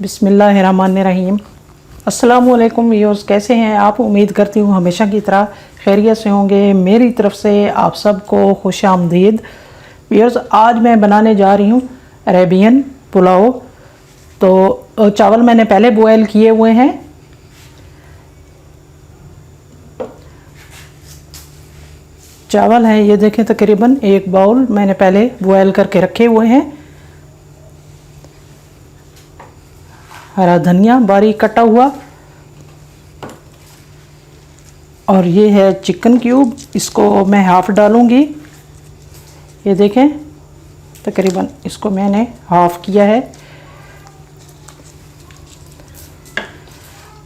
बिस्मिल्लाहिर्रहमानिर्रहीम। अस्सलामुअलैकुम व्यूअर्स, कैसे हैं आप? उम्मीद करती हूँ हमेशा की तरह खैरियत से होंगे। मेरी तरफ से आप सबको खुश आमदीद। व्यूअर्स, आज मैं बनाने जा रही हूँ अरेबियन पुलाव। तो चावल मैंने पहले बॉयल किए हुए हैं। चावल हैं ये देखें, तकरीबन एक बाउल मैंने पहले बॉयल करके रखे हुए हैं। हरा धनिया बारीक कटा हुआ, और ये है चिकन क्यूब, इसको मैं हाफ़ डालूंगी। ये देखें, तकरीबन इसको मैंने हाफ़ किया है।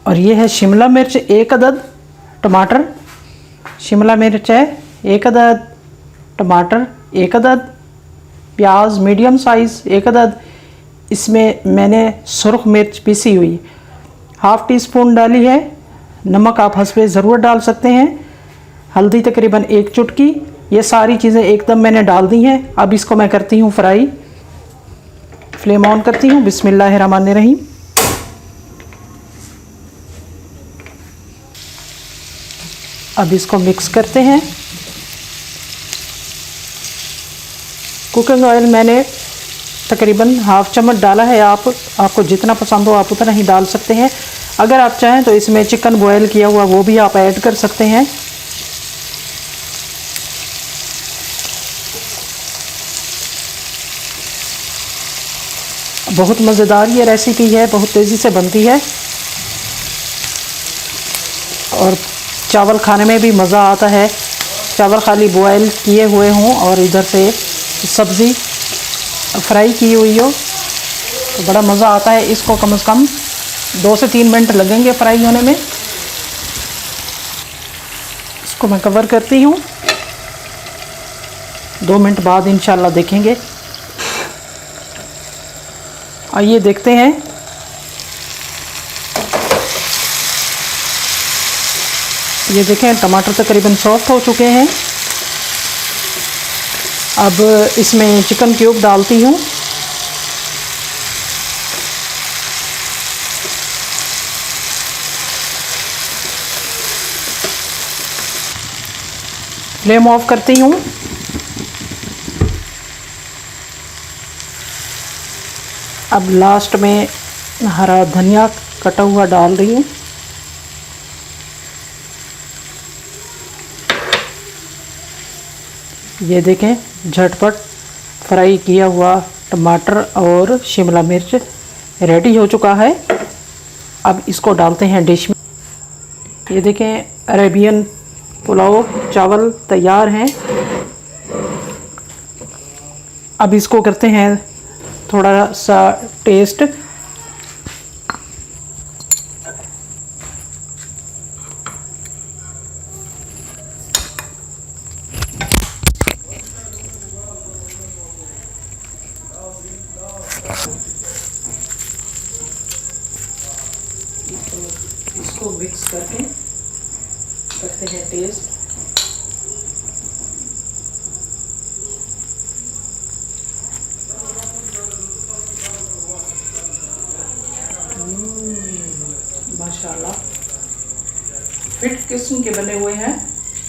और ये है शिमला मिर्च एक अदद, टमाटर शिमला मिर्च है एक अदद, टमाटर एक अदद, प्याज मीडियम साइज़ एक अदद। इसमें मैंने सुरख मिर्च पीसी हुई हाफ़ टी स्पून डाली है। नमक आप हस्बे ज़रूरत डाल सकते हैं। हल्दी तकरीबन एक चुटकी। ये सारी चीज़ें एकदम मैंने डाल दी हैं। अब इसको मैं करती हूँ फ्राई। फ्लेम ऑन करती हूँ। बिस्मिल्लाहिर्रहमानिर्रहीम। अब इसको मिक्स करते हैं। कुकिंग ऑयल मैंने तकरीबन हाफ़ चम्मच डाला है। आपको जितना पसंद हो आप उतना ही डाल सकते हैं। अगर आप चाहें तो इसमें चिकन बॉयल किया हुआ वो भी आप ऐड कर सकते हैं। बहुत मज़ेदार ये रेसिपी है, बहुत तेज़ी से बनती है और चावल खाने में भी मज़ा आता है। चावल खाली बॉयल किए हुए हों और इधर से सब्ज़ी फ्राई की हुई हो तो बड़ा मज़ा आता है। इसको कम से कम 2 से 3 मिनट लगेंगे फ्राई होने में। इसको मैं कवर करती हूँ। 2 मिनट बाद इंशाल्लाह देखेंगे। आइए देखते हैं। ये देखें, टमाटर तकरीबन सॉफ्ट हो चुके हैं। अब इसमें चिकन क्यूब डालती हूँ। फ्लेम ऑफ करती हूँ। अब लास्ट में हरा धनिया कटा हुआ डाल रही हूँ। ये देखें, झटपट फ्राई किया हुआ टमाटर और शिमला मिर्च रेडी हो चुका है। अब इसको डालते हैं डिश में। ये देखें, अरेबियन पुलाव चावल तैयार हैं। अब इसको करते हैं थोड़ा सा टेस्ट। इसको मिक्स करके करते हैं टेस्ट। माशाल्लाह फिट किस्म के बने हुए हैं।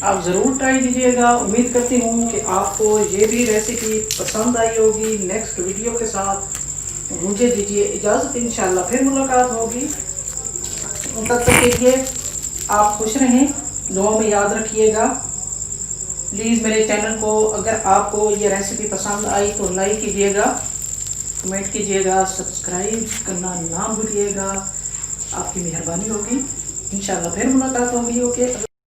आप ज़रूर ट्राई कीजिएगा। उम्मीद करती हूँ कि आपको ये भी रेसिपी पसंद आई होगी। नेक्स्ट वीडियो के साथ मुझे दीजिए इजाज़त। इंशाल्लाह फिर मुलाकात होगी। तब तक के लिए आप खुश रहें, दुआ में याद रखिएगा। प्लीज़ मेरे चैनल को, अगर आपको ये रेसिपी पसंद आई तो लाइक कीजिएगा, कमेंट कीजिएगा, सब्सक्राइब करना ना भूलिएगा। आपकी मेहरबानी होगी। इंशाल्लाह फिर मुलाकात होगी। ओके।